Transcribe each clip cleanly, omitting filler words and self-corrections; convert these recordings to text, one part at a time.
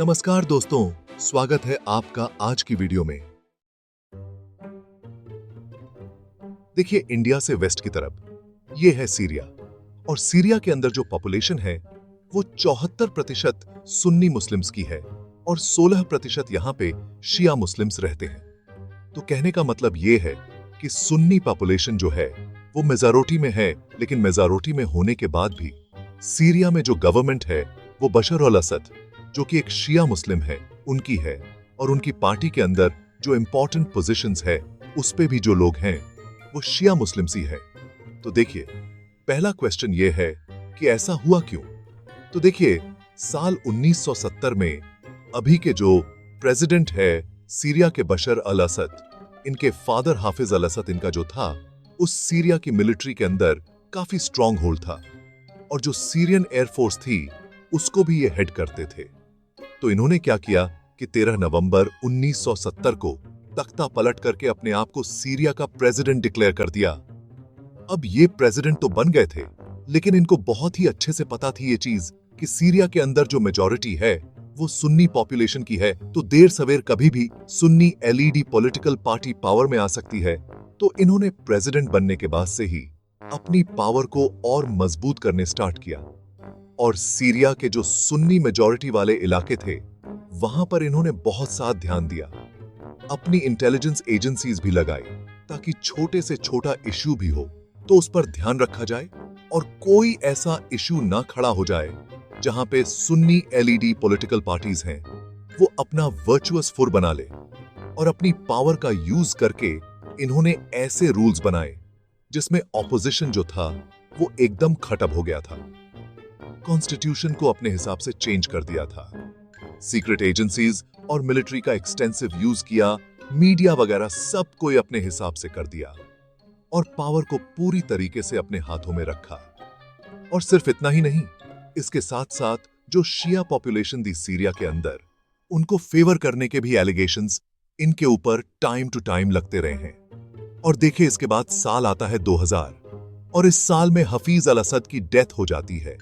नमस्कार दोस्तों, स्वागत है आपका आज की वीडियो में। देखिए, इंडिया से वेस्ट की तरफ ये है सीरिया, और सीरिया के अंदर जो पॉपुलेशन है वो 74% सुन्नी मुस्लिम्स की है और 16% यहां पे शिया मुस्लिम्स रहते हैं। तो कहने का मतलब ये है कि सुन्नी पॉपुलेशन जो है वो मेजॉरिटी में है, लेकिन मेजॉरिटी में होने के बाद भी सीरिया में जो गवर्नमेंट है वो बशर अल असद, जो कि एक शिया मुस्लिम है, उनकी है, और उनकी पार्टी के अंदर जो इंपॉर्टेंट पोजीशंस है उस पे भी जो लोग हैं वो शिया मुस्लिम्स ही है। तो देखिए, पहला क्वेश्चन ये है कि ऐसा हुआ क्यों। तो देखिए, साल 1970 में अभी के जो प्रेसिडेंट है सीरिया के बशर अल असद, इनके फादर हाफिज अल असद इनका जो था, उस सीरिया की मिलिट्री के अंदर काफी स्ट्रॉन्ग होल्ड था, और जो सीरियन एयरफोर्स थी उसको भी ये हेड करते थे। तो इन्होंने क्या किया कि 13 नवंबर 1970 को तख्ता पलट करके अपने आप को सीरिया का प्रेसिडेंट डिक्लेयर कर दिया। अब ये प्रेसिडेंट तो बन गए थे, लेकिन इनको बहुत ही अच्छे से पता थी ये चीज कि सीरिया के अंदर जो मेजॉरिटी है वो सुन्नी पॉपुलेशन की है, तो देर सवेर कभी भी Sunni LED political party power में आ सकती है। तो इन्होंने प्रेसिडेंट बनने के बाद से ही अपनी पावर को और मजबूत करने स्टार्ट किया, और सीरिया के जो सुन्नी मेजॉरिटी वाले इलाके थे वहां पर इन्होंने बहुत साथ ध्यान दिया। अपनी इंटेलिजेंस एजेंसीज भी लगाई ताकि छोटे से छोटा इश्यू भी हो तो उस पर ध्यान रखा जाए, और कोई ऐसा इश्यू ना खड़ा हो जाए जहां पे सुन्नी एलईडी पॉलिटिकल पार्टीज हैं वो अपना वर्चुअस फुर बना ले। और अपनी पावर का यूज करके इन्होंने ऐसे रूल्स बनाए जिसमें ऑपोजिशन जो था वो एकदम खत्म हो गया था। कॉन्स्टिट्यूशन को अपने हिसाब से चेंज कर दिया था, सीक्रेट एजेंसीज और मिलिट्री का एक्सटेंसिव यूज किया, मीडिया वगैरह सब कोई अपने हिसाब से कर दिया, और पावर को पूरी तरीके से अपने हाथों में रखा। और सिर्फ इतना ही नहीं, इसके साथ साथ जो शिया पॉपुलेशन थी सीरिया के अंदर, उनको फेवर करने के भी एलिगेशंस इनके ऊपर टाइम टू टाइम लगते रहे हैं। और देखिए, इसके बाद साल आता है 2000, और इस साल में हफीज अल असद की डेथ हो जाती है,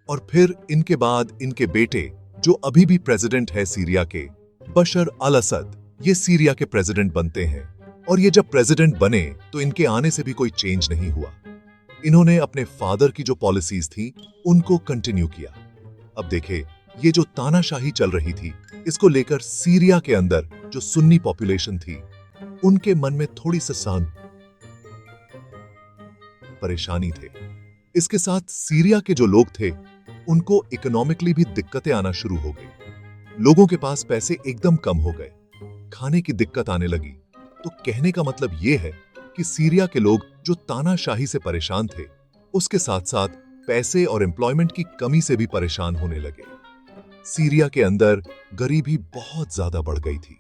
और फिर इनके बाद इनके बेटे जो अभी भी प्रेसिडेंट है सीरिया के, बशर अल असद, ये सीरिया के प्रेसिडेंट बनते हैं। और ये जब प्रेसिडेंट बने तो इनके आने से भी कोई चेंज नहीं हुआ। इन्होंने अपने फादर की जो पॉलिसीज थी उनको कंटिन्यू किया। अब देखे, ये जो तानाशाही चल रही थी, इसको लेकर सीरिया के अंदर जो सुन्नी पॉपुलेशन थी उनके मन में थोड़ी सी परेशानी थे। इसके साथ सीरिया के जो लोग थे उनको इकोनॉमिकली भी दिक्कतें आना शुरू हो गई। लोगों के पास पैसे एकदम कम हो गए, खाने की दिक्कत आने लगी। तो कहने का मतलब यह है कि सीरिया के लोग जो तानाशाही से परेशान थे, उसके साथ साथ पैसे और एम्प्लॉयमेंट की कमी से भी परेशान होने लगे। सीरिया के अंदर गरीबी बहुत ज्यादा बढ़ गई थी।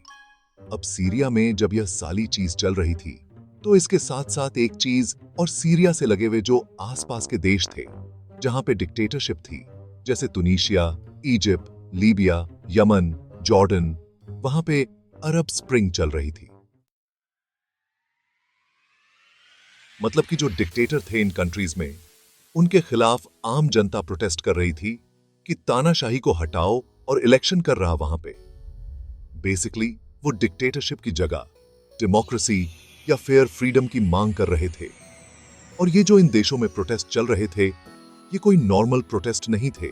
अब सीरिया में जब यह सारी चीज चल रही थी तो इसके साथ साथ एक चीज और सीरिया से लगे हुए जो आसपास के देश थे जहां पे डिक्टेटरशिप थी, जैसे Tunisia, Egypt, Libya, Yemen, Jordan, वहां पे अरब स्प्रिंग चल रही थी। मतलब कि जो डिक्टेटर थे इन कंट्रीज में, उनके खिलाफ आम जनता प्रोटेस्ट कर रही थी कि तानाशाही को हटाओ और इलेक्शन कर रहा वहां पे। बेसिकली वो डिक्टेटरशिप की जगह डेमोक्रेसी या फेयर फ्रीडम की मांग कर रहे थे। और ये जो इन देशों में प्रोटेस्ट चल रहे थे, ये कोई नॉर्मल प्रोटेस्ट नहीं थे।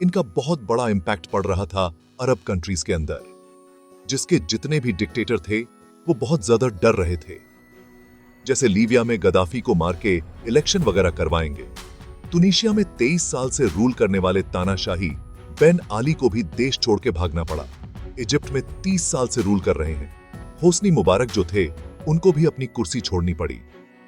इनका बहुत बड़ा इंपैक्ट पड़ रहा था अरब कंट्रीज के अंदर, जिसके जितने भी डिक्टेटर थे वो बहुत ज्यादा डर रहे थे। जैसे लीबिया में गद्दाफी को मार के इलेक्शन वगैरह करवाएंगे। तुनीशिया में 23 साल से रूल करने वाले तानाशाही बेन आली को भी देश छोड़ के भागना पड़ा। इजिप्ट में 30 साल से रूल कर रहे हैं होस्नी मुबारक जो थे, उनको भी अपनी कुर्सी छोड़नी पड़ी।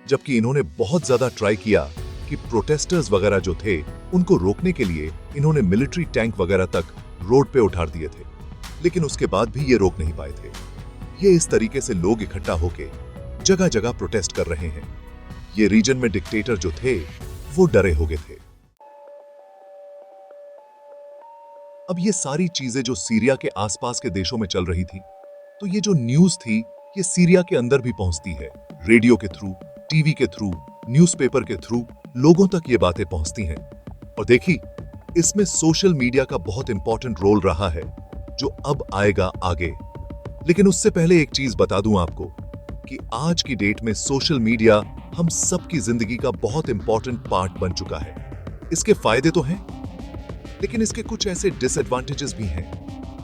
जबकि इन्होंने बहुत ज्यादा ट्राई किया कि प्रोटेस्टर्स वगैरह जो थे उनको रोकने के लिए इन्होंने मिलिट्री टैंक वगैरह तक रोड पे उतार दिए थे, लेकिन उसके बाद भी ये रोक नहीं पाए थे। ये इस तरीके से लोग इकट्ठा होके जगह जगह प्रोटेस्ट कर रहे हैं। ये रीजन में डिक्टेटर जो थे वो डरे हो गए थे। अब ये सारी चीजें जो सीरिया के आसपास के देशों में चल रही थी, तो ये जो न्यूज थी ये सीरिया के अंदर भी पहुंचती है। रेडियो के थ्रू, टीवी के थ्रू, न्यूज़पेपर के थ्रू लोगों तक ये बातें पहुंचती हैं। और देखिए, इसमें सोशल मीडिया का बहुत इंपॉर्टेंट रोल रहा है। जो अब आएगा आगे। लेकिन उससे पहले एक चीज बता दूं आपको कि आज की डेट में सोशल मीडिया हम सबकी जिंदगी का बहुत इंपॉर्टेंट पार्ट बन चुका है। इसके फायदे तो हैं, लेकिन इसके कुछ ऐसे डिसएडवांटेजेस भी हैं।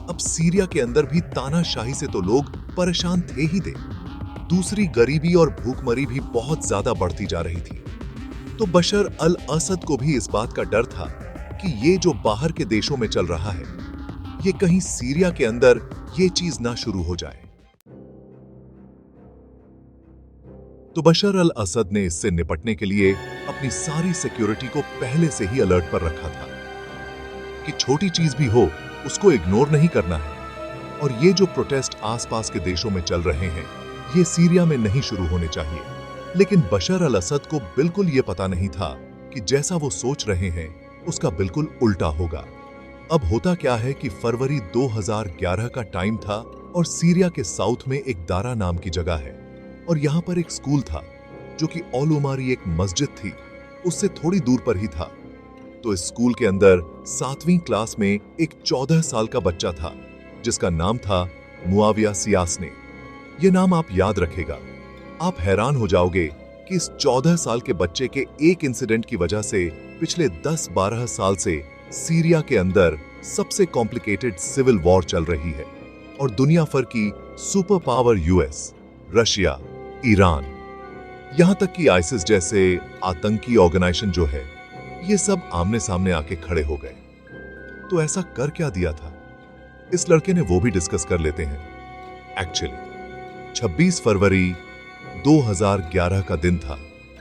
अब सीरिया के अंदर भी तानाशाही से तो लोग परेशान थे ही थे, दूसरी गरीबी और भूखमरी भी बहुत ज्यादा बढ़ती जा रही थी। तो बशर अल असद को भी इस बात का डर था कि ये जो बाहर के देशों में चल रहा है, ये कहीं सीरिया के अंदर ये चीज ना शुरू हो जाए। तो बशर अल असद ने इससे निपटने के लिए अपनी सारी सिक्योरिटी को पहले से ही अलर्ट पर रखा था कि छोटी चीज भी हो उसको इग्नोर नहीं करना है। और ये जो प्रोटेस्ट आसपास के देशों में चल रहे हैं, ये सीरिया में नहीं शुरू होने चाहिए। लेकिन बशर अल असद को बिल्कुल ये पता नहीं था कि जैसा वो सोच रहे हैं उसका बिल्कुल उल्टा होगा। अब होता क्या है कि फरवरी 2011 का टाइम था और सीरिया के साउथ में एक दारा नाम की जगह है और यहां पर एक स्कूल था जो कि ऑल उमारी एक मस्जिद थी, उससे थोड़ी दूर पर ही था। तो इस स्कूल के अंदर 7वीं क्लास में एक 14 साल का बच्चा था जिसका नाम था मुआविया सियासने। ये नाम आप याद रखेगा। आप हैरान हो जाओगे कि इस 14 साल के बच्चे के एक इंसिडेंट की वजह से पिछले 10-12 साल से सीरिया के अंदर सबसे कॉम्प्लिकेटेड सिविल वॉर चल रही है और दुनिया भर की super power US, Russia, Iran, यहां तक कि आईसिस जैसे आतंकी ऑर्गेनाइजेशन जो है, ये सब आमने सामने आके खड़े हो गए। तो ऐसा कर क्या दिया था इस लड़के ने, वो भी डिस्कस कर लेते हैं। एक्चुअली 26 फरवरी 2011 का दिन था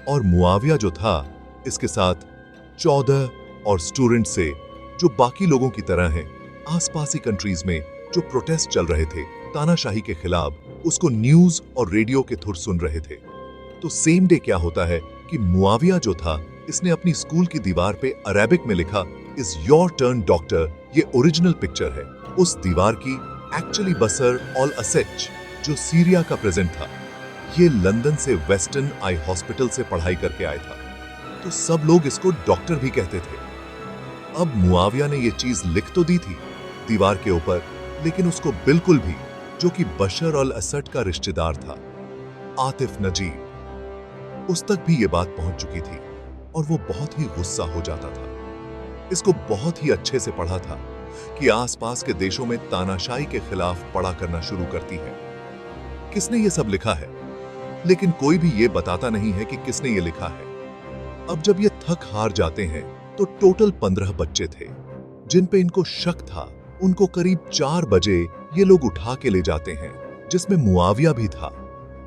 और मुआविया जो था इसके साथ 14 और स्टूडेंट से जो बाकी लोगों की तरह हैं, आसपासी कंट्रीज में जो प्रोटेस्ट चल रहे थे तानाशाही के खिलाफ, उसको न्यूज और रेडियो के थ्रू सुन रहे थे। तो सेम डे क्या होता है कि मुआविया जो था इसने अपनी स्कूल की दीवार पे अरेबिक में लिखा इज योर टर्न डॉक्टर। ये ओरिजिनल पिक्चर है उस दीवार की। एक्चुअली बशर अल असद जो सीरिया का प्रेसिडेंट था, ये लंदन से वेस्टर्न आई हॉस्पिटल से पढ़ाई करके आया था, तो सब लोग इसको डॉक्टर भी कहते थे। अब मुआविया ने ये चीज लिख तो दी थी दीवार के ऊपर, लेकिन उसको बिल्कुल भी, जो कि बशर अल असद का रिश्तेदार था आतिफ नजीब, उस तक भी ये बात पहुंच चुकी थी और वो बहुत ही गुस्सा हो जाता था। इसको बहुत ही अच्छे से पढ़ा था कि आसपास के देशों में तानाशाही के खिलाफ पढ़ा करना शुरू करती है। किसने ये सब लिखा है, लेकिन कोई भी ये बताता नहीं है कि किसने ये लिखा है। अब जब ये थक हार जाते हैं तो टोटल 15 बच्चे थे जिन पे इनको शक था। उनको करीब 4 बजे ये लोग उठा के ले जाते हैं, जिसमें मुआविया भी था।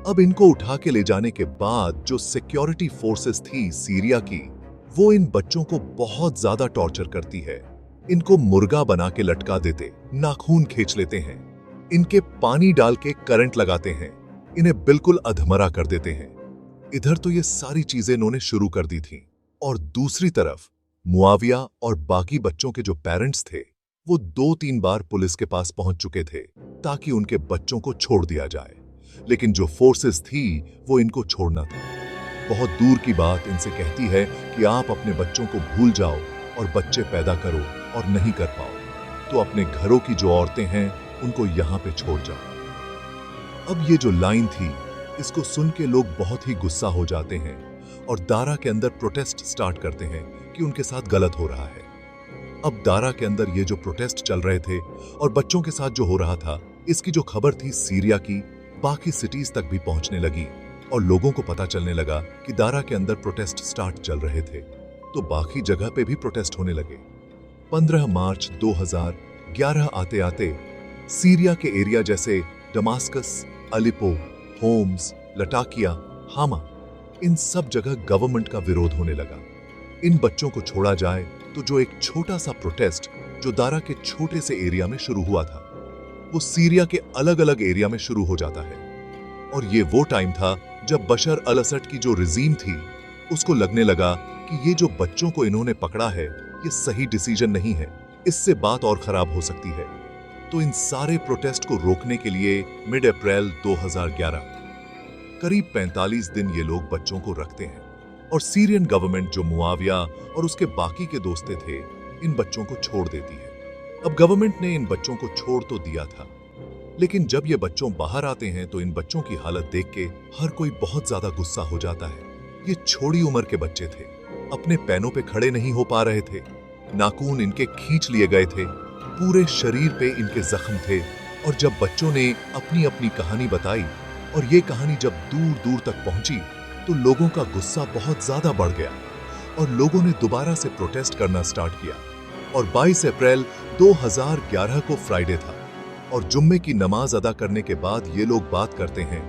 अब इनको उठा के ले जाने के बाद जो सिक्योरिटी फोर्सेस थी सीरिया की, वो इन बच्चों को बहुत ज्यादा टॉर्चर करती है। इनको मुर्गा बना के लटका देते, नाखून खींच लेते हैं, इनके पानी डाल के करंट लगाते हैं, इन्हें बिल्कुल अधमरा कर देते हैं। इधर तो ये सारी चीजें इन्होंने शुरू कर दी थी और दूसरी तरफ मुआविया और बाकी बच्चों के जो पेरेंट्स थे वो 2-3 बार पुलिस के पास पहुंच चुके थे ताकि उनके बच्चों को छोड़ दिया जाए, लेकिन जो फोर्सेस थी वो इनको छोड़ना था। बहुत दूर की बात इनसे कहती है कि आप अपने बच्चों को भूल जाओ और बच्चे पैदा करो, और नहीं कर पाओ तो अपने घरों की जो औरतें हैं उनको यहां पे छोड़ जाओ। अब ये जो लाइन थी इसको सुन के लोग बहुत ही गुस्सा हो जाते हैं और दारा के अंदर प्रोटेस्ट स्टार्ट करते हैं कि उनके साथ गलत हो रहा है। अब दारा के अंदर ये जो प्रोटेस्ट चल रहे थे और बच्चों के साथ जो हो रहा था, इसकी जो खबर थी सीरिया की बाकी सिटीज तक भी पहुंचने लगी और लोगों को पता चलने लगा कि दारा के अंदर प्रोटेस्ट स्टार्ट चल रहे थे, तो बाकी जगह पे भी प्रोटेस्ट होने लगे। 15 मार्च 2011 आते आते सीरिया के एरिया जैसे डमास्कस, अलिपो, होम्स, लटाकिया, हामा, इन सब जगह गवर्नमेंट का विरोध होने लगा। इन बच्चों को छोड़ा जाए तो जो एक छोटा सा प्रोटेस्ट जो दारा के छोटे से एरिया में शुरू हुआ था, वो सीरिया के अलग अलग एरिया में शुरू हो जाता है। और ये वो टाइम था जब बशर अल असद की जो रिजीम थी उसको लगने लगा कि ये जो बच्चों को इन्होंने पकड़ा है ये सही डिसीजन नहीं है, इससे बात और खराब हो सकती है। तो इन सारे प्रोटेस्ट को रोकने के लिए मिड अप्रैल 2011 करीब 45 दिन ये लोग बच्चों को रखते हैं और सीरियन गवर्नमेंट जो मुआविया और उसके बाकी के दोस्ते थे इन बच्चों को छोड़ देती है। अब गवर्नमेंट ने इन बच्चों को छोड़ तो दिया था, लेकिन जब ये बच्चों बाहर आते हैं तो इन बच्चों की हालत देख के हर कोई बहुत ज्यादा गुस्सा हो जाता है। ये छोटी उम्र के बच्चे थे, अपने पैरों पे खड़े नहीं हो पा रहे थे, नाखून इनके खींच लिए गए थे, पूरे शरीर पे इनके जख्म थे। और जब बच्चों ने अपनी अपनी कहानी बताई और ये कहानी जब दूर दूर तक पहुंची तो लोगों का गुस्सा बहुत ज्यादा बढ़ गया और लोगों ने दोबारा से प्रोटेस्ट करना स्टार्ट किया। और 22 अप्रैल 2011 को फ्राइडे था और जुम्मे की नमाज अदा करने के बाद ये लोग बात करते हैं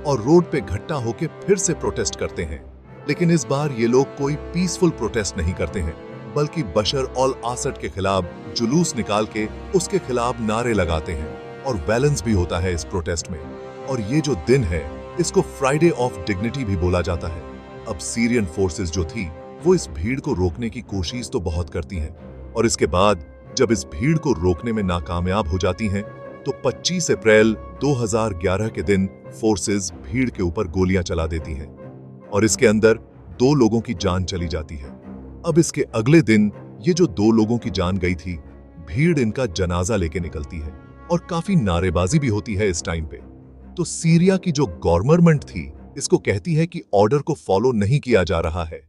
और रोड पे इकट्ठा होकर फिर से प्रोटेस्ट करते हैं। लेकिन इस बार ये लोग कोई पीसफुल प्रोटेस्ट नहीं करते हैं, बल्कि बशर अल असद के खिलाफ जुलूस निकाल के उसके खिलाफ नारे लगाते हैं और वैलेंस भी होता है इस प्रोटेस्ट में। और ये जो दिन है इसको फ्राइडे ऑफ डिग्निटी भी बोला जाता है। अब सीरियन फोर्सेस जो थी वो इस भीड़ को रोकने की कोशिश तो बहुत करती हैं और इसके बाद जब इस भीड़ को रोकने में नाकामयाब हो जाती हैं तो 25 अप्रैल 2011 के दिन फोर्सेस भीड़ के ऊपर गोलियां चला देती हैं और इसके अंदर 2 लोगों की जान चली जाती है। अब इसके अगले दिन ये जो 2 लोगों की जान गई थी, भीड़ इनका जनाजा लेके निकलती है और काफी नारेबाजी भी होती है इस टाइम पे। तो सीरिया की जो गवर्नमेंट थी इसको कहती है कि ऑर्डर को फॉलो नहीं किया जा रहा है,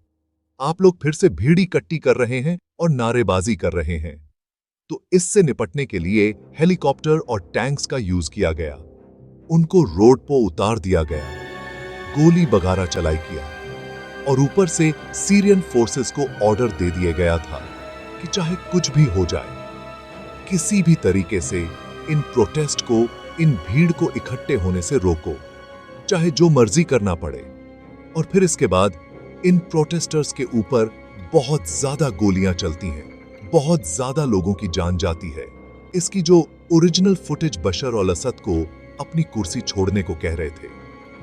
आप लोग फिर से भीड़ इकट्ठी कर रहे हैं और नारेबाजी कर रहे हैं। तो इससे निपटने के लिए हेलीकॉप्टर और टैंक्स का यूज किया गया, उनको रोड पर उतार दिया गया, गोली बगारा चलाई किया और ऊपर से सीरियन फोर्सेस को ऑर्डर दे दिया गया था कि चाहे कुछ भी हो जाए, किसी भी तरीके से इन प्रोटेस्ट को, इन भीड़ को इकट्ठे होने से रोको, चाहे जो मर्जी करना पड़े। और फिर इसके बाद इन प्रोटेस्टर्स के ऊपर बहुत ज्यादा गोलियां चलती हैं, बहुत ज्यादा लोगों की जान जाती है। इसकी जो ओरिजिनल फुटेज बशर अल असद को अपनी कुर्सी छोड़ने को कह रहे थे,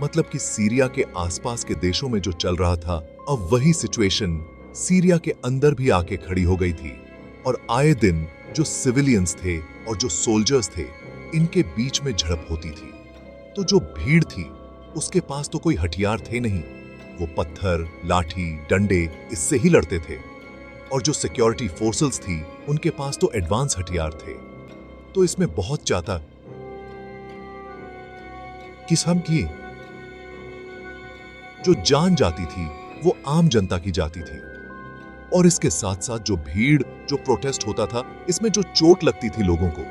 मतलब कि सीरिया के आसपास के देशों में जो चल रहा था, अब वही सिचुएशन सीरिया के अंदर भी आके खड़ी हो गई थी। और आए दिन जो सिविलियंस थे और जो सोल्जर्स थे, इनके बीच में झड़प होती थी। तो जो भीड़ थी उसके पास तो कोई हथियार थे नहीं, वो पत्थर, लाठी, डंडे इससे ही लड़ते थे। और जो सिक्योरिटी फोर्सेस थी उनके पास तो एडवांस हथियार थे। तो इसमें बहुत ज्यादा किस्म की जो जान जाती थी वो आम जनता की जाती थी। और इसके साथ साथ जो भीड़, जो प्रोटेस्ट होता था, इसमें जो चोट लगती थी लोगों को,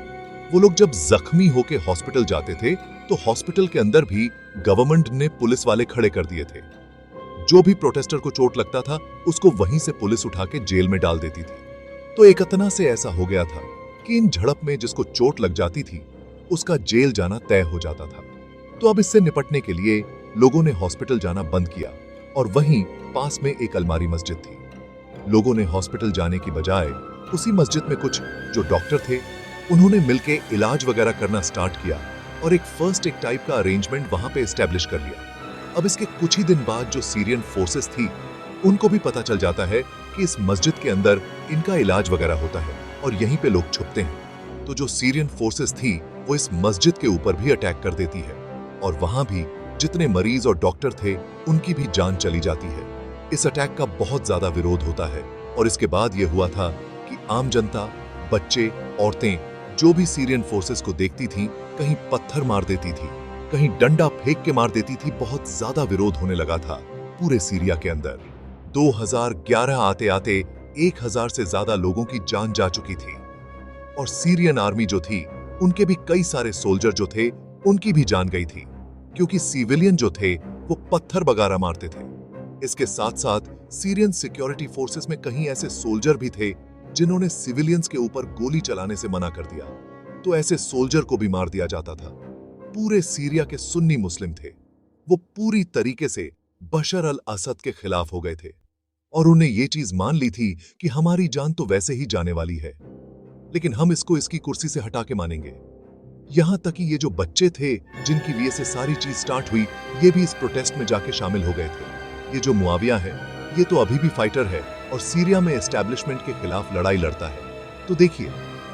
वो लोग जब जख्मी होके हॉस्पिटल जाते थे तो हॉस्पिटल के अंदर भी गवर्नमेंट ने पुलिस वाले खड़े कर दिए थे। जो भी प्रोटेस्टर को चोट लगता था उसको वहीं से पुलिस उठा के जेल में डाल देती थी। तो एक इतना से ऐसा हो गया था कि इन झड़प में जिसको चोट लग जाती थी उसका जेल जाना तय हो जाता था। तो अब इससे निपटने के लिए लोगों ने हॉस्पिटल जाना बंद किया और वहीं पास में एक अलमारी मस्जिद थी। लोगों ने हॉस्पिटल जाने की बजाय उसी मस्जिद में कुछ जो डॉक्टर थे उन्होंने मिलके इलाज वगैरह करना स्टार्ट किया और एक फर्स्ट एड टाइप का अरेंजमेंट वहां पे एस्टेब्लिश कर लिया। अब इसके कुछ ही दिन बाद जो सीरियन फोर्सेस थी उनको भी पता चल जाता है कि इस मस्जिद के अंदर इनका इलाज वगैरह होता है और यहीं पे लोग छुपते हैं। तो जो सीरियन फोर्सेस थी वो इस मस्जिद के ऊपर भी अटैक कर देती है और वहां भी जितने मरीज और डॉक्टर थे उनकी भी जान चली जाती है। इस अटैक का बहुत ज्यादा विरोध होता है और इसके बाद यह हुआ था कि आम जनता, बच्चे, औरतें जो भी सीरियन फोर्सेस को देखती थी कहीं पत्थर मार देती थी, कहीं डंडा फेंक के मार देती थी। बहुत ज्यादा विरोध होने लगा था पूरे सीरिया के अंदर। 2011 आते आते 1000 से ज्यादा लोगों की जान जा चुकी थी और सीरियन आर्मी जो थी उनके भी कई सारे सोल्जर जो थे उनकी भी जान गई थी, क्योंकि सिविलियन जो थे वो पत्थर बगारा मारते थे। इसके साथ साथ सीरियन सिक्योरिटी फोर्सेस में कहीं ऐसे सोल्जर भी थे जिन्होंने सिविलियंस के ऊपर गोली चलाने से मना कर दिया, तो ऐसे सोल्जर को भी मार दिया जाता था। पूरे सीरिया के सुन्नी मुस्लिम थे, वो पूरी तरीके से बशर अल असद के खिलाफ हो गए थे और उन्हें ये चीज मान ली थी कि हमारी जान तो वैसे ही जाने वाली है, लेकिन हम इसको इसकी कुर्सी से हटा के मानेंगे। यहां तक कि ये जो बच्चे थे जिनकी वजह से सारी चीज स्टार्ट हुई, ये भी इस प्रोटेस्ट में जाके शामिल हो गए थे। ये जो मुआविया है ये तो अभी भी फाइटर है और सीरिया में एस्टैब्लिशमेंट के खिलाफ लड़ाई लड़ता है। तो देखिए,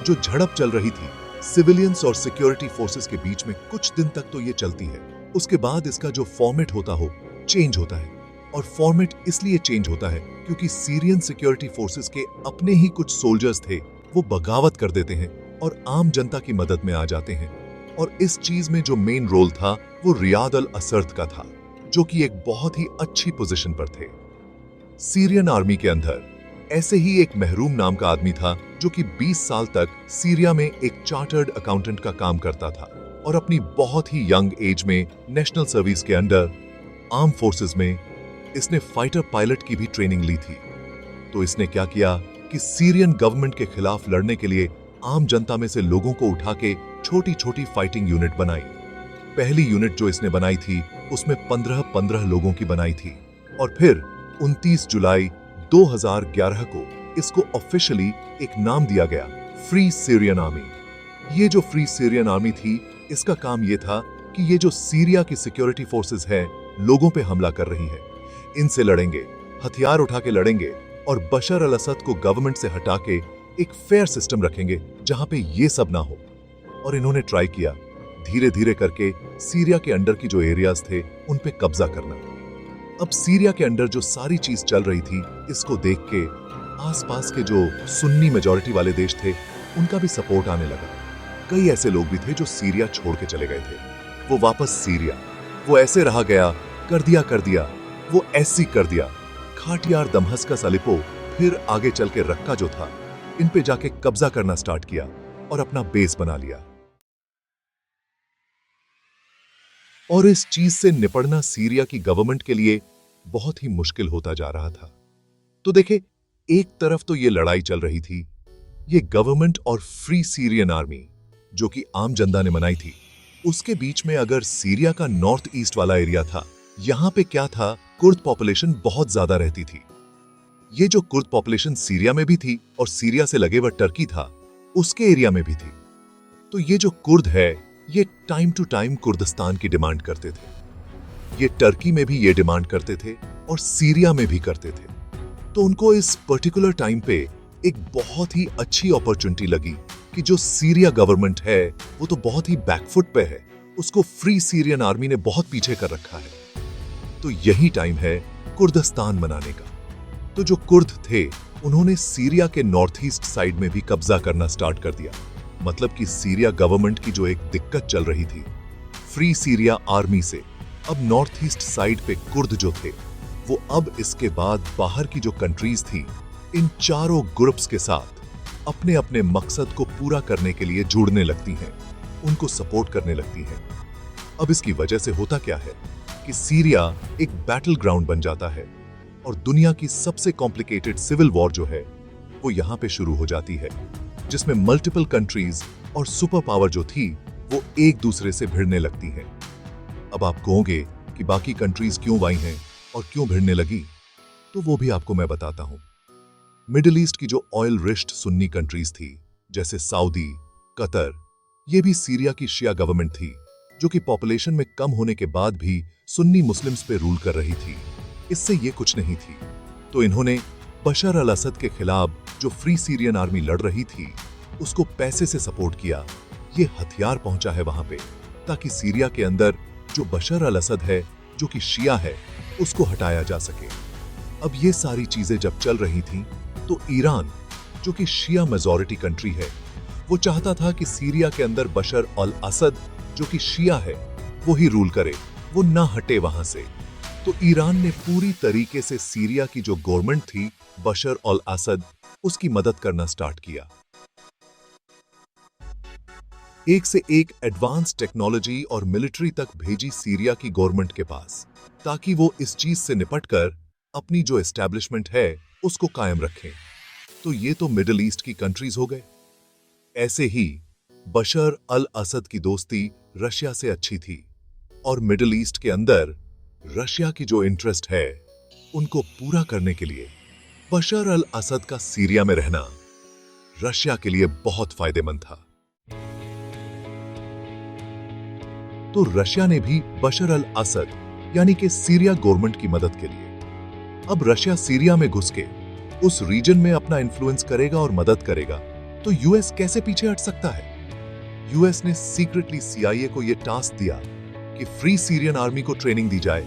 जो झड़प चल रही थी सिविलियंस और सिक्योरिटी फोर्सेस के बीच में, कुछ दिन तक तो ये चलती है। उसके बाद इसका जो फॉर्मेट होता हो चेंज होता है, और फॉर्मेट इसलिए चेंज होता है क्योंकि सीरियन सिक्योरिटी फोर्सेस के अपने ही कुछ सोल्जर्स थे, वो बगावत कर देते हैं और आम जनता की मदद में आ जाते हैं। और इस चीज में जो मेन रोल था वो रियाद अल असर्द का था, जो कि एक बहुत ही अच्छी पोजीशन पर थे। सीरियन आर्मी के अंदर ऐसे ही एक महरूम नाम का आदमी था, जो कि 20 साल तक सीरिया में एक चार्टर्ड अकाउंटेंट का काम करता था और अपनी बहुत ही यंग एज में नेशनल सर्विस के अंडर आर्म फोर्सेस में इसने फाइटर पायलट की भी ट्रेनिंग ली थी। तो इसने क्या किया कि सीरियन गवर्नमेंट के खिलाफ लड़ने के लिए आम जनता में से लोगों को उठा के छोटी छोटी फाइटिंग यूनिट बनाई। पहली यूनिट जो इसने बनाई थी उसमें 15 लोगों की बनाई थी और फिर 29 जुलाई 2011 को इसको ऑफिशियली एक नाम दिया गया, फ्री सीरियन आर्मी। ये जो फ्री सीरियन आर्मी थी, इसका काम ये था कि ये जो सीरिया की सिक्योरिटी फोर्सेस है लोगों पे हमला कर रही है, इनसे लड़ेंगे, हथियार उठा के लड़ेंगे और बशर अल असद को गवर्नमेंट से हटा के एक फेयर सिस्टम रखेंगे जहां पे ये सब ना हो। और इन्होंने ट्राई किया धीरे धीरे करके सीरिया के अंडर की जो एरियाज थे उन पे कब्जा करना। अब सीरिया के अंडर जो सारी चीज चल रही थी, इसको देख के आसपास के जो सुन्नी मेजॉरिटी वाले देश थे उनका भी सपोर्ट आने लगा। कई ऐसे लोग भी थे जो सीरिया छोड़ के चले गए थे। वो वापस सीरिया, वो ऐसे रहा गया, कर दिया, वो ऐसी कर दिया। खाटियार दमहस्कस अलिपो, फिर आगे चल के रक्का जो था, इन पे जाके कब्जा करना स्टार्ट किया और अपना बेस बना लिया। और इस चीज से निपटना सीरिया की गवर्नमेंट के लिए बहुत ही मुश्किल होता जा रहा था। तो देखे, एक तरफ तो ये लड़ाई चल रही थी, ये गवर्नमेंट और फ्री सीरियन आर्मी जो कि आम जनता ने बनाई थी, उसके बीच में अगर सीरिया का नॉर्थ ईस्ट वाला एरिया था, यहां पे क्या था, कुर्द पॉपुलेशन बहुत ज्यादा रहती थी। ये जो कुर्द पॉपुलेशन सीरिया में भी थी और सीरिया से लगे हुए टर्की था, उसके एरिया में भी थी। तो ये जो कुर्द है, ये टाइम टू टाइम कुर्दिस्तान की डिमांड करते थे। ये टर्की में भी ये डिमांड करते थे और सीरिया में भी करते थे। तो उनको इस पर्टिकुलर टाइम पे एक बहुत ही अच्छी अपॉर्चुनिटी लगी कि जो सीरिया गवर्नमेंट है वो तो बहुत ही बैकफुट पे है, उसको फ्री सीरियन आर्मी ने बहुत पीछे कर रखा है। तो यही टाइम है कुर्दिस्तान बनाने का। तो जो कुर्द थे, उन्होंने सीरिया के नॉर्थ ईस्ट साइड में भी कब्जा करना स्टार्ट कर दिया। मतलब कि सीरिया गवर्नमेंट की जो एक दिक्कत चल रही थी फ्री सीरिया आर्मी से, अब नॉर्थ ईस्ट साइड पे कुर्द जो थे, वो अब इसके बाद बाहर की जो कंट्रीज थी, इन चारों ग्रुप्स के साथ अपने अपने मकसद को पूरा करने के लिए जुड़ने लगती हैं, उनको सपोर्ट करने लगती हैं। अब इसकी वजह से होता क्या है कि सीरिया एक बैटल ग्राउंड बन जाता है और दुनिया की सबसे कॉम्प्लिकेटेड सिविल वॉर जो है वो यहां पे शुरू हो जाती है, जिसमें मल्टीपल कंट्रीज और सुपर पावर जो थी वो एक दूसरे से भिड़ने लगती हैं। अब आप कहोगे कि बाकी कंट्रीज क्यों आई हैं और क्यों भिड़ने लगी, तो वो भी आपको मैं बताता हूं। मिडिल ईस्ट की जो ऑयल रिच्ड सुन्नी कंट्रीज थी, जैसे सऊदी, कतर, ये भी सीरिया की शिया गवर्नमेंट थी, जो कि पॉपुलेशन में कम होने के बाद भी सुन्नी मुस्लिम्स पे रूल कर रही थी। इससे ये कुछ नहीं थी, तो इन्होंने बशर अल असद के खिलाफ जो फ्री सीरियन आर्मी लड़ रही थी, उसको पैसे से सपोर्ट किया। ये हथियार पहुंचा है वहां पे, ताकि सीरिया के अंदर जो बशर अल असद है, जो कि शिया है, उसको हटाया जा सके। अब ये सारी चीजें जब चल रही थीं, तो ईरान, जो कि शिया मेजॉरिटी कंट्री है, वो चाहता था कि सीरिया के अंदर बशर अल असद, जो कि शिया है, वो ही रूल करे, वो ना हटे वहां से। तो ईरान ने पूरी तरीके से सीरिया की जो गवर्नमेंट थी, बशर अल असद, उसकी मदद करना स्टार्ट किया। एक से एक एडवांस टेक्नोलॉजी और मिलिट्री तक भेजी सीरिया की गवर्नमेंट के पास, ताकि वो इस चीज से निपटकर अपनी जो एस्टैब्लिशमेंट है उसको कायम रखें। तो ये तो मिडिल ईस्ट की कंट्रीज हो गए। ऐसे ही बशर अल असद की दोस्ती रशिया से अच्छी थी और मिडिल ईस्ट के अंदर रशिया की जो इंटरेस्ट है उनको पूरा करने के लिए बशर अल असद का सीरिया में रहना रशिया के लिए बहुत फायदेमंद था। तो रशिया ने भी बशर अल असद यानी कि सीरिया गवर्नमेंट की मदद के लिए, अब रशिया सीरिया में घुस के उस रीजन में अपना इन्फ्लुएंस करेगा और मदद करेगा, तो यूएस कैसे पीछे हट सकता है। यूएस ने सीक्रेटली सीआईए को यह टास्क दिया कि फ्री सीरियन आर्मी को ट्रेनिंग दी जाए,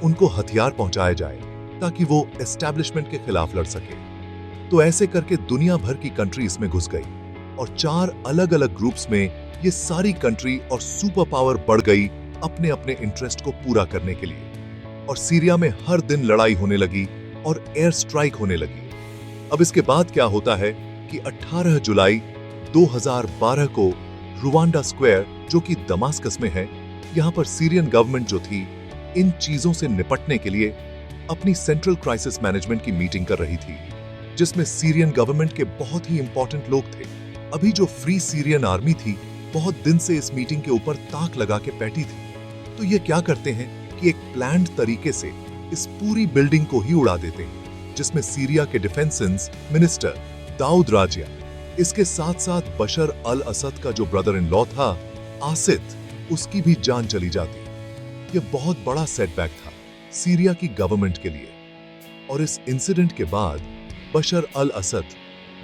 उनको हथियार पहुंचाया जाए, ताकि वो एस्टैब्लिशमेंट के खिलाफ लड़ सके। तो ऐसे करके दुनिया भर की कंट्री इसमें घुस गई और 4 अलग अलग ग्रुप्स में ये सारी कंट्री और सुपर पावर बढ़ गई अपने अपने इंटरेस्ट को पूरा करने के लिए। और सीरिया में हर दिन लड़ाई होने लगी और एयर स्ट्राइक होने लगी। अब इसके बाद क्या होता है कि 18 जुलाई 2012 को रुवांडा स्क्वायर, जो कि दमास्कस में है, यहां पर सीरियन गवर्नमेंट जो थी इन चीजों से निपटने के लिए अपनी सेंट्रल क्राइसिस मैनेजमेंट की मीटिंग कर रही थी, जिसमें सीरियन गवर्नमेंट के बहुत ही इंपॉर्टेंट लोग थे। अभी जो फ्री सीरियन आर्मी थी बहुत दिन से इस मीटिंग के ऊपर ताक लगा के बैठी थी। तो ये क्या करते हैं कि एक प्लान्ड तरीके से इस पूरी बिल्डिंग को ही उड़ा देते हैं, जिसमें सीरिया के डिफेंस मिनिस्टर दाऊद राजिया, इसके साथ साथ बशर अल असद का जो ब्रदर इन लॉ था आसित, उसकी भी जान चली जाती। यह बहुत बड़ा सेटबैक था सीरिया की गवर्नमेंट के लिए। और इस इंसिडेंट के बाद बशर अल असद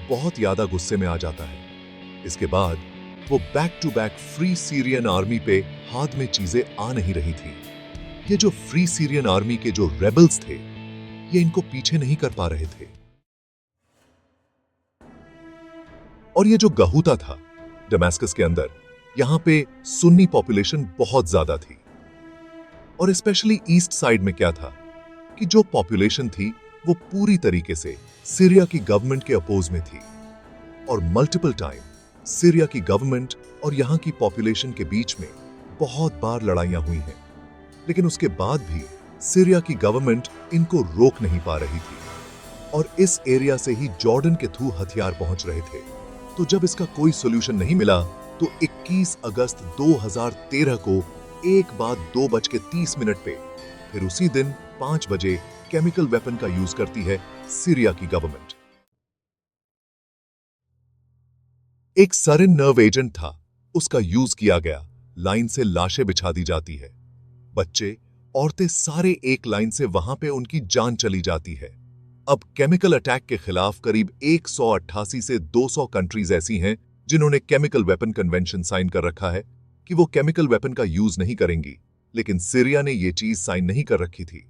बहुत ज्यादा गुस्से में आ जाता है। इसके बाद वो back to back free Syrian army पे हाथ में चीजें आ नहीं रही थी। ये जो फ्री सीरियन आर्मी के जो रेबल्स थे ये इनको पीछे नहीं कर पा रहे थे। और ये जो गहूता था दमास्कस के अंदर, यहां पे सुन्नी पॉपुलेशन बहुत ज्यादा थी। और स्पेशली ईस्ट साइड में क्या था कि जो पॉपुलेशन थी वो पूरी तरीके से सीरिया की गवर्नमेंट के अपोज में थी। और मल्टीपल टाइम सीरिया की गवर्नमेंट और यहां की पॉपुलेशन के बीच में बहुत बार लड़ाइयां हुई हैं, लेकिन उसके बाद भी सीरिया की गवर्नमेंट इनको रोक नहीं पा रही थी। और इस एरिया से ही जॉर्डन के थ्रू हथियार पहुंच रहे थे। तो जब इसका कोई सॉल्यूशन नहीं मिला तो 21 अगस्त 2013 को 1:02:30 पे फिर उसी दिन 5 बजे केमिकल वेपन का यूज करती है सीरिया की गवर्नमेंट। एक सरिन नर्व एजेंट था, उसका यूज किया गया। लाइन से लाशें बिछा दी जाती है, बच्चे औरतें सारे एक लाइन से वहां पे उनकी जान चली जाती है। अब केमिकल अटैक के खिलाफ करीब 188 से 200 कंट्रीज ऐसी हैं जिन्होंने केमिकल वेपन कन्वेंशन साइन कर रखा है कि वो केमिकल वेपन का यूज नहीं करेंगी, लेकिन सीरिया ने ये चीज साइन नहीं कर रखी थी।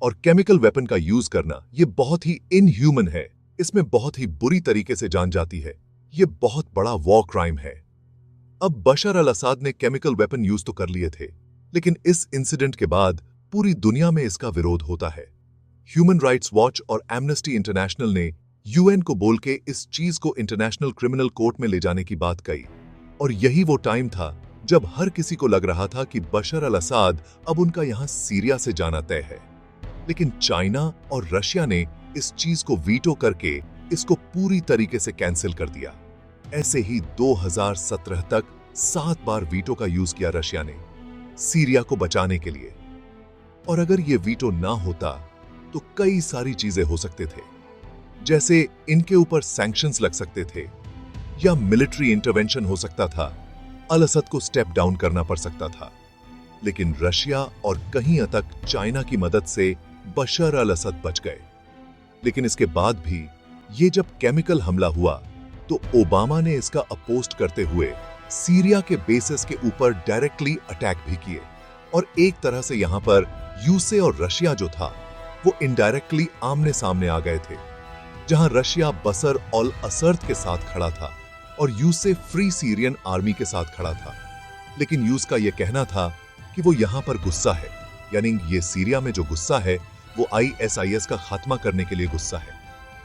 और केमिकल वेपन का यूज करना ये बहुत ही इनह्यूमन है, इसमें बहुत ही बुरी तरीके से जान जाती है। ये बहुत बड़ा वॉर क्राइम है। अब बशर अल असद ने केमिकल वेपन यूज तो कर लिए थे, लेकिन इस इंसिडेंट के बाद पूरी दुनिया में इसका विरोध होता है। ह्यूमन राइट्स वॉच और एमनेस्टी इंटरनेशनल ने यूएन को बोल के इस चीज को इंटरनेशनल क्रिमिनल कोर्ट में ले जाने की बात कही। और यही वो टाइम था जब हर किसी को लग रहा था कि बशर अल असद अब उनका यहां सीरिया से जाना तय है। लेकिन चाइना और रशिया ने इस चीज को वीटो करके इसको पूरी तरीके से कैंसिल कर दिया। ऐसे ही 2017 तक 7 बार वीटो का यूज किया रशिया ने सीरिया को बचाने के लिए। और अगर ये वीटो ना होता तो कई सारी चीजें हो सकते थे, जैसे इनके ऊपर सैंक्शंस लग सकते थे या मिलिट्री इंटरवेंशन हो सकता था, अल असद को स्टेप डाउन करना पड़ सकता था। लेकिन रशिया और कहीं तक चाइना की मदद से बशर अल असद बच गए। लेकिन इसके बाद भी ये जब केमिकल हमला हुआ तो ओबामा ने इसका अपोस्ट करते हुए सीरिया के बेसिस के ऊपर डायरेक्टली अटैक भी किए। और एक तरह से यहां पर यूएसए और रशिया जो था वो इनडायरेक्टली आमने सामने आ गए थे, जहां रशिया बशर अल असद के साथ खड़ा था और यूएसए फ्री सीरियन आर्मी के साथ खड़ा था। लेकिन यूएस का यह कहना था कि वो यहां पर गुस्सा है, यानी ये सीरिया में जो गुस्सा है वो आईएसआईएस का खात्मा करने के लिए गुस्सा है।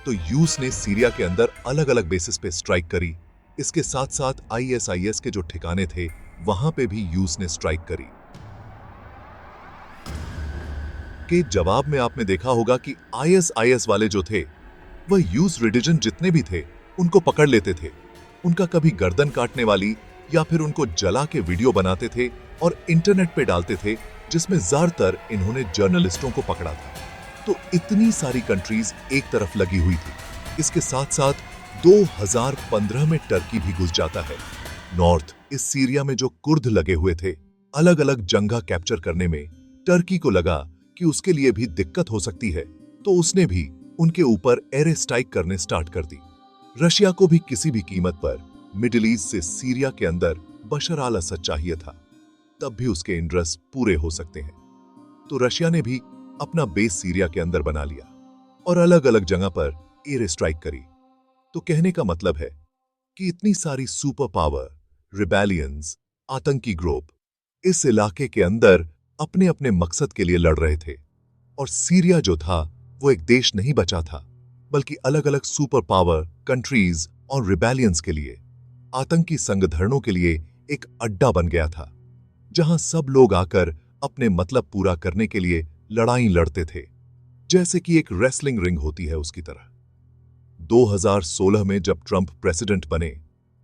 तो यूएस ने सीरिया के अंदर अलग अलग बेसिस पे स्ट्राइक करी। इसके साथ साथ आईएसआईएस के जो ठिकाने थे वहां पे भी यूएस ने स्ट्राइक करी। के जवाब में आपने देखा होगा कि आईएसआईएस वाले जो थे वह यूएस रिलीजन जितने भी थे उनको पकड़ लेते थे, उनका कभी गर्दन काटने वाली या फिर उनको जला के वीडियो बनाते थे और इंटरनेट पे डालते थे, जिसमें ज्यादातर इन्होंने जर्नलिस्टों को पकड़ा था। तो इतनी सारी कंट्रीज एक तरफ लगी हुई थी। इसके साथ साथ 2015 में टर्की भी घुस जाता है नॉर्थ। इस सीरिया में जो कुर्द लगे हुए थे अलग अलग जगह कैप्चर करने में, टर्की को लगा कि उसके लिए भी दिक्कत हो सकती है, तो उसने भी उनके ऊपर एयर स्ट्राइक करने स्टार्ट कर दी। रशिया को भी किसी भी कीमत पर मिडिल ईस्ट से सीरिया के अंदर बशर अल असद चाहिए था, तब भी उसके इंटरेस्ट पूरे हो सकते हैं। तो रशिया ने भी अपना बेस सीरिया के अंदर बना लिया और अलग अलग जगह पर एयर स्ट्राइक करी। तो कहने का मतलब है कि इतनी सारी सुपर पावर, रिबेलियंस, आतंकी ग्रुप इस इलाके के अंदर अपने अपने मकसद के लिए लड़ रहे थे और सीरिया जो था वो एक देश नहीं बचा था, बल्कि अलग अलग सुपर पावर, कंट्रीज और रिबेलियंस के लिए, आतंकी संगठनों के लिए एक अड्डा बन गया था, जहां सब लोग आकर अपने मतलब पूरा करने के लिए लड़ाई लड़ते थे, जैसे कि एक रेसलिंग रिंग होती है उसकी तरह। 2016 में जब ट्रंप प्रेसिडेंट बने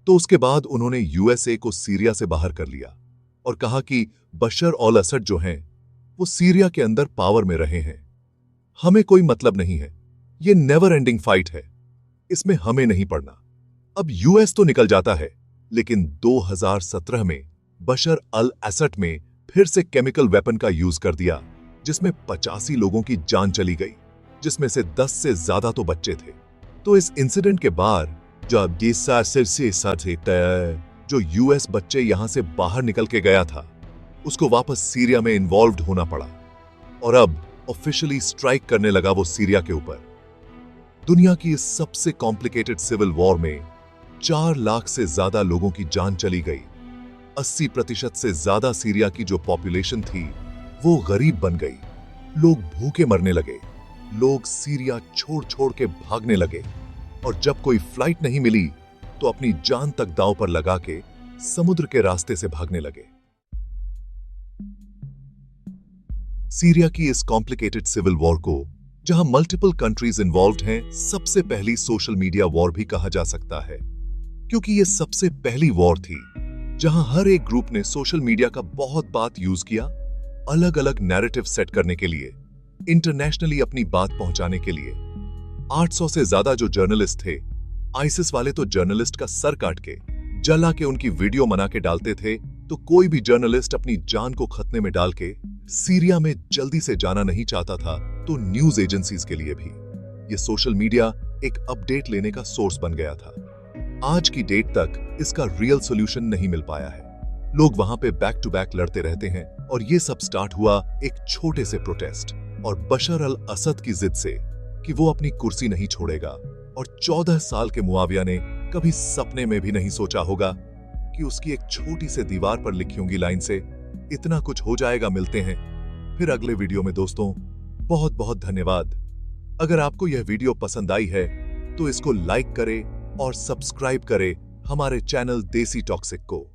तो उसके बाद उन्होंने यूएसए को सीरिया से बाहर कर लिया और कहा कि बशर अल असद जो हैं वो सीरिया के अंदर पावर में रहे हैं, हमें कोई मतलब नहीं है, ये नेवर एंडिंग फाइट है, इसमें हमें नहीं पड़ना। अब यूएस तो निकल जाता है, लेकिन 2017 में बशर अल असद में फिर से केमिकल वेपन का यूज कर दिया, जिसमें 85 लोगों की जान चली गई, जिसमें से 10 से ज्यादा तो बच्चे थे। तो इस इंसिडेंट के बाद जब जो यूएस बच्चे यहां से बाहर निकल के गया था, उसको वापस सीरिया में इन्वॉल्व्ड होना पड़ा और अब ऑफिशियली स्ट्राइक करने लगा वो सीरिया के ऊपर। दुनिया की इस सबसे कॉम्प्लिकेटेड सिविल वॉर में 4 लाख से ज्यादा लोगों की जान चली गई। 80% से ज्यादा सीरिया की जो पॉपुलेशन थी वो गरीब बन गई। लोग भूखे मरने लगे, लोग सीरिया छोड़ छोड़ के भागने लगे और जब कोई फ्लाइट नहीं मिली तो अपनी जान तक दांव पर लगा के समुद्र के रास्ते से भागने लगे। सीरिया की इस कॉम्प्लिकेटेड सिविल वॉर को, जहां मल्टीपल कंट्रीज इन्वॉल्व्ड हैं, सबसे पहली सोशल मीडिया वॉर भी कहा जा सकता है, क्योंकि यह सबसे पहली वॉर थी जहां हर एक ग्रुप ने सोशल मीडिया का बहुत बात यूज किया, अलग अलग नैरेटिव सेट करने के लिए, इंटरनेशनली अपनी बात पहुंचाने के लिए। 800 से ज्यादा जो जर्नलिस्ट थे, आईसिस वाले तो जर्नलिस्ट का सर काट के, जला के उनकी वीडियो बना के डालते थे, तो कोई भी जर्नलिस्ट अपनी जान को खतरे में डाल के सीरिया में जल्दी से जाना नहीं चाहता था, तो न्यूज एजेंसीज के लिए भी ये सोशल मीडिया एक अपडेट लेने का सोर्स बन गया था। आज की डेट तक इसका रियल सॉल्यूशन नहीं मिल पाया है। लोग वहां पे बैक टू बैक लड़ते रहते हैं और ये सब स्टार्ट हुआ एक छोटे से प्रोटेस्ट और बशर अल असद की जिद से कि वो अपनी कुर्सी नहीं छोड़ेगा। और 14 साल के मुआविया ने कभी सपने में भी नहीं सोचा होगा कि उसकी एक छोटी से दीवार पर लिखी होंगी लाइन से इतना कुछ हो जाएगा। मिलते हैं फिर अगले वीडियो में दोस्तों। बहुत बहुत धन्यवाद। अगर आपको यह वीडियो पसंद आई है तो इसको लाइक करें और सब्सक्राइब करें हमारे चैनल देसी टॉक्सिक को।